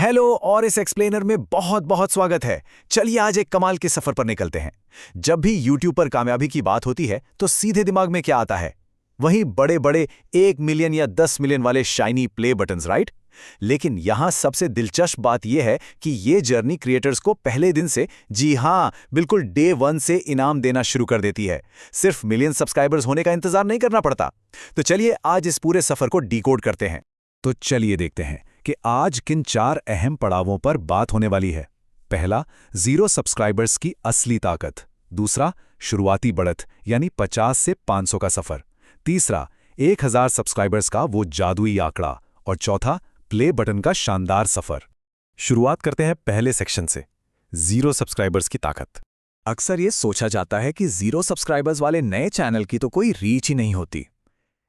Hello और इस explainer में बहुत बहुत स्वागत है। चलिए आज एक कमाल के सफर पर निकलते हैं। जब भी YouTube पर कामयाबी की बात होती है तो सीधे दिमाग में क्या आता है? वहीं बड़े बड़े 1 मिलियन या 10 मिलियन वाले शाइनी प्ले बटन्स, राइट? लेकिन यहाँ सबसे दिलचस्प बात यह है कि ये जर्नी क्रिएटर्स को पहले दिन से, जी हाँ, बिल्कुल डे 1 से इनाम देना शुरू कर देती है। सिर्फ मिलियन सब्सक्राइबर्स होने का इंतजार नहीं करना पड़ता। तो चलिए आज इस पूरे सफर को डिकोड करते हैं। तो चलिए देखते हैं कि आज किन 4 अहम पड़ावों पर बात होने वाली है। पहला, 0 सब्सक्राइबर्स की असली ताकत। दूसरा, शुरुआती बढ़त यानी 50 से 500 का सफर। तीसरा, 1000 सब्सक्राइबर्स का वो जादुई आंकड़ा। और चौथा, प्ले बटन का शानदार सफर। शुरुआत करते हैं पहले सेक्शन से, 0 सब्सक्राइबर्स की ताकत। अक्सर ये सोचा जाता है कि 0 सब्सक्राइबर्स वाले नए चैनल की तो कोई रीच ही नहीं होती।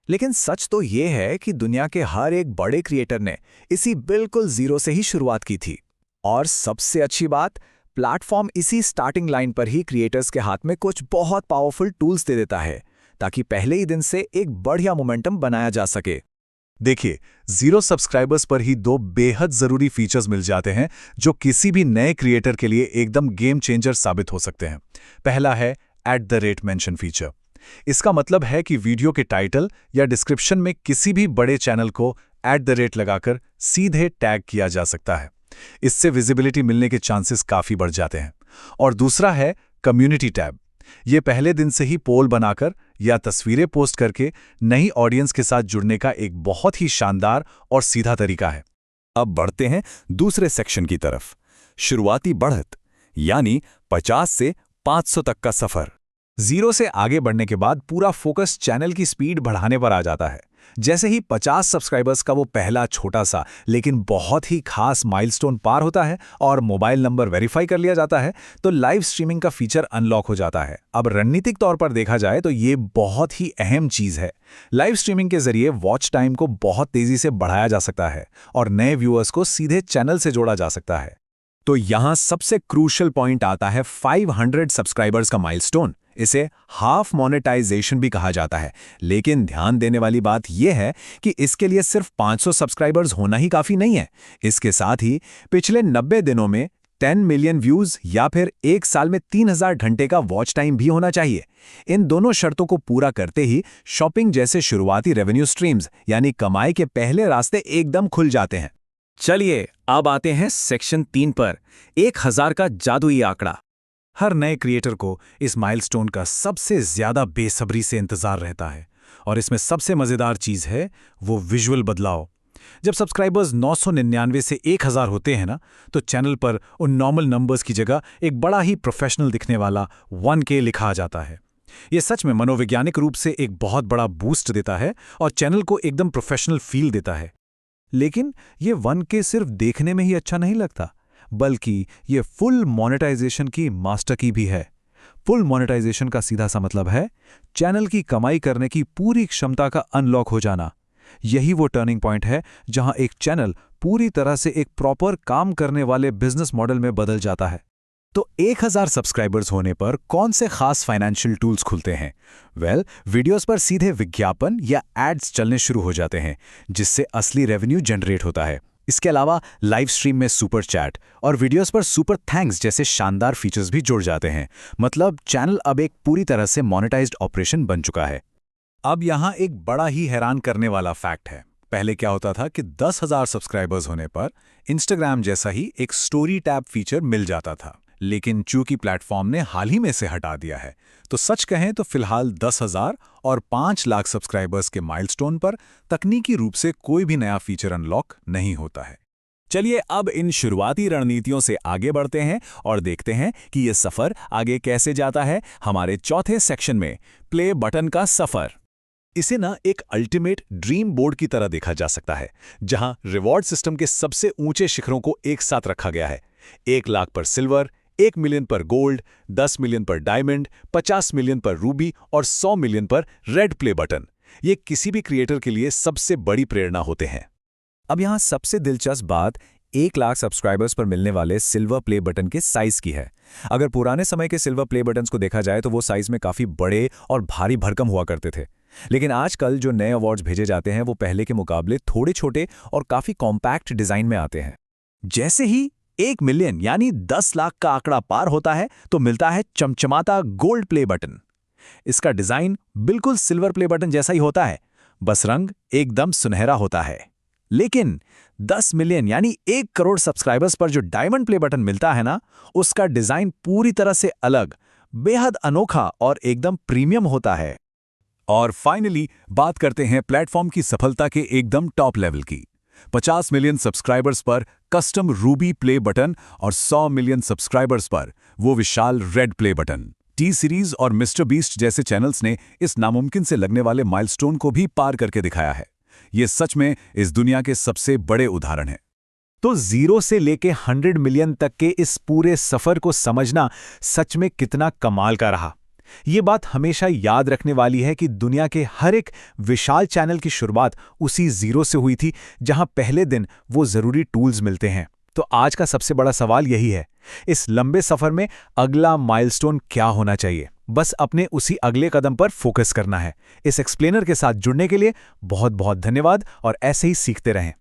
लेकिन सच तो ये है कि दुनिया के हर एक बड़े क्रिएटर ने इसी बिल्कुल 0 से ही शुरुआत की थी। और सबसे अच्छी बात, प्लेटफॉर्म इसी स्टार्टिंग लाइन पर ही क्रिएटर्स के हाथ में कुछ बहुत पावरफुल टूल्स दे देता है ताकि पहले ही दिन से एक बढ़िया मोमेंटम बनाया जा सके। देखिए, 0 सब्सक्राइबर्स पर ही 2 बेहद जरूरी फीचर्स मिल जाते हैं जो किसी भी नए क्रिएटर के लिए एकदम गेम चेंजर साबित हो सकते हैं। पहला है @mention फीचर। इसका मतलब है कि वीडियो के टाइटल या डिस्क्रिप्शन में किसी भी बड़े चैनल को @ लगाकर सीधे टैग किया जा सकता है। इससे विजिबिलिटी मिलने के चांसेस काफी बढ़ जाते हैं। और दूसरा है कम्युनिटी टैब। ये पहले दिन से ही पोल बनाकर या तस्वीरें पोस्ट करके नई ऑडियंस के साथ जुड़ने का एक बहुत ही शानदार और सीधा तरीका है। अब बढ़ते हैं दूसरे सेक्शन की तरफ, शुरुआती बढ़त यानी 50 से 500 तक का सफर। 0 से आगे बढ़ने के बाद पूरा फोकस चैनल की स्पीड बढ़ाने पर आ जाता है। जैसे ही 50 सब्सक्राइबर्स का वो पहला छोटा सा लेकिन बहुत ही खास माइलस्टोन पार होता है और मोबाइल नंबर वेरीफाई कर लिया जाता है, तो लाइव स्ट्रीमिंग का फीचर अनलॉक हो जाता है। अब रणनीतिक तौर पर देखा जाए तो ये बहुत ही अहम चीज है। लाइव स्ट्रीमिंग के जरिए वॉच टाइम को बहुत तेजी से बढ़ाया जा सकता है और नए व्यूअर्स को सीधे चैनल से जोड़ा जा सकता है। तो यहां सबसे क्रूशियल पॉइंट आता है 500 सब्सक्राइबर्स का माइलस्टोन। इसे हाफ मोनेटाइजेशन भी कहा जाता है। लेकिन ध्यान देने वाली बात यह है कि इसके लिए सिर्फ 500 सब्सक्राइबर्स होना ही काफी नहीं है। इसके साथ ही पिछले 90 दिनों में 10 मिलियन व्यूज या फिर 1 साल में 3000 घंटे का वॉच टाइम भी होना चाहिए। इन दोनों शर्तों को पूरा करते ही शॉपिंग जैसे शुरुआती रेवेन्यू स्ट्रीम्स यानी कमाई के पहले रास्ते एकदम खुल जाते हैं। चलिए अब आते हैं सेक्शन 3 पर, 1000 का जादुई आंकड़ा। हर नए क्रिएटर को इस माइलस्टोन का सबसे ज्यादा बेसब्री से इंतजार रहता है और इसमें सबसे मजेदार चीज है वो विजुअल बदलाव। जब सब्सक्राइबर्स 999 से 1000 होते हैं ना, तो चैनल पर उन नॉर्मल नंबर्स की जगह एक बड़ा ही प्रोफेशनल दिखने वाला 1K लिखा आ जाता है। ये सच में मनोवैज्ञानिक रूप से एक बहुत बड़ा बूस्ट देता है और चैनल को एकदम प्रोफेशनल फील देता है। लेकिन ये 1K सिर्फ देखने में ही अच्छा नहीं लगता, बल्कि ये फुल मोनेटाइजेशन की मास्टर की भी है। फुल मोनेटाइजेशन का सीधा सा मतलब है चैनल की कमाई करने की पूरी क्षमता का अनलॉक हो जाना। यही वो टर्निंग पॉइंट है जहां एक चैनल पूरी तरह से एक प्रॉपर काम करने वाले बिजनेस मॉडल में बदल जाता है। तो 1000 सब्सक्राइबर्स होने पर कौन से खास फाइनेंशियल टूल्स खुलते हैं? वीडियोस पर सीधे विज्ञापन या एड्स चलने शुरू हो जाते हैं, जिससे असली रेवेन्यू जनरेट होता है। इसके अलावा लाइव स्ट्रीम में सुपर चैट और वीडियोस पर सुपर थैंक्स जैसे शानदार फीचर्स भी जुड़ जाते हैं। मतलब चैनल अब एक पूरी तरह से मोनेटाइज्ड ऑपरेशन बन चुका है। अब यहाँ एक बड़ा ही हैरान करने वाला फैक्ट है। पहले क्या होता था कि 10,000 सब्सक्राइबर्स होने पर इंस्टाग्राम जैसा ही एक स्टोरी टैब फीचर मिल जाता था, लेकिन चूंकि प्लेटफॉर्म ने हाल ही में से हटा दिया है, तो सच कहें तो फिलहाल 10,000 और 5 लाख सब्सक्राइबर्स के माइलस्टोन पर तकनीकी रूप से कोई भी नया फीचर अनलॉक नहीं होता है। चलिए अब इन शुरुआती रणनीतियों से आगे बढ़ते हैं और देखते हैं कि ये सफर आगे कैसे जाता है हमारे चौथे सेक्शन में, प्ले बटन का सफर। इसे ना एक अल्टीमेट ड्रीम बोर्ड की तरह देखा जा सकता है, जहां रिवॉर्ड सिस्टम के सबसे ऊंचे शिखरों को एक साथ रखा गया है। 1 लाख पर सिल्वर, 1 मिलियन पर गोल्ड, 10 मिलियन पर डायमंड, 50 मिलियन पर रूबी और 100 मिलियन पर रेड प्ले बटन। ये किसी भी क्रिएटर के लिए सबसे बड़ी प्रेरणा होते हैं। अब यहाँ सबसे दिलचस्प बात 1 लाख सब्सक्राइबर्स पर मिलने वाले सिल्वर प्ले बटन के साइज की है। अगर पुराने समय के सिल्वर प्ले बटन्स को देखा जाए तो वो साइज में काफी बड़े और भारी भरकम हुआ करते थे। लेकिन आजकल जो नए अवार्ड्स भेजे जाते हैं वो पहले के मुकाबले थोड़े छोटे और काफी कॉम्पैक्ट डिजाइन में आते हैं। जैसे ही 1 मिलियन यानी 10 लाख का आंकड़ा पार होता है तो मिलता है चमचमाता गोल्ड प्ले बटन। इसका डिजाइन बिल्कुल सिल्वर प्ले बटन जैसा ही होता है, बस रंग एकदम सुनहरा होता है। लेकिन 10 मिलियन यानी 1 करोड़ सब्सक्राइबर्स पर जो डायमंड प्ले बटन मिलता है ना, उसका डिजाइन पूरी तरह से अलग, बेहद अनोखा और एकदम प्रीमियम होता है। और फाइनली बात करते हैं प्लेटफॉर्म की सफलता के एकदम टॉप लेवल की। 50 मिलियन सब्सक्राइबर्स पर कस्टम रूबी प्ले बटन और 100 मिलियन सब्सक्राइबर्स पर वो विशाल red play button. T Series और मिस्टर बीस्ट जैसे चैनल्स ने इस नामुमकिन से लगने वाले माइलस्टोन को भी पार करके दिखाया है। ये सच में इस दुनिया के सबसे बड़े उदाहरण हैं। तो 0 से लेके 100 मिलियन तक के इस पूरे सफर को समझना सच में कितना कमाल का रहा। ये बात हमेशा याद रखने वाली है कि दुनिया के हर एक विशाल चैनल की शुरुआत उसी 0 से हुई थी, जहां पहले दिन वो जरूरी टूल्स मिलते हैं। तो आज का सबसे बड़ा सवाल यही है, इस लंबे सफर में अगला माइलस्टोन क्या होना चाहिए? बस अपने उसी अगले कदम पर फोकस करना है। इस एक्सप्लेनर के साथ जुड़ने के लिए बहुत बहुत धन्यवाद और ऐसे ही सीखते रहें।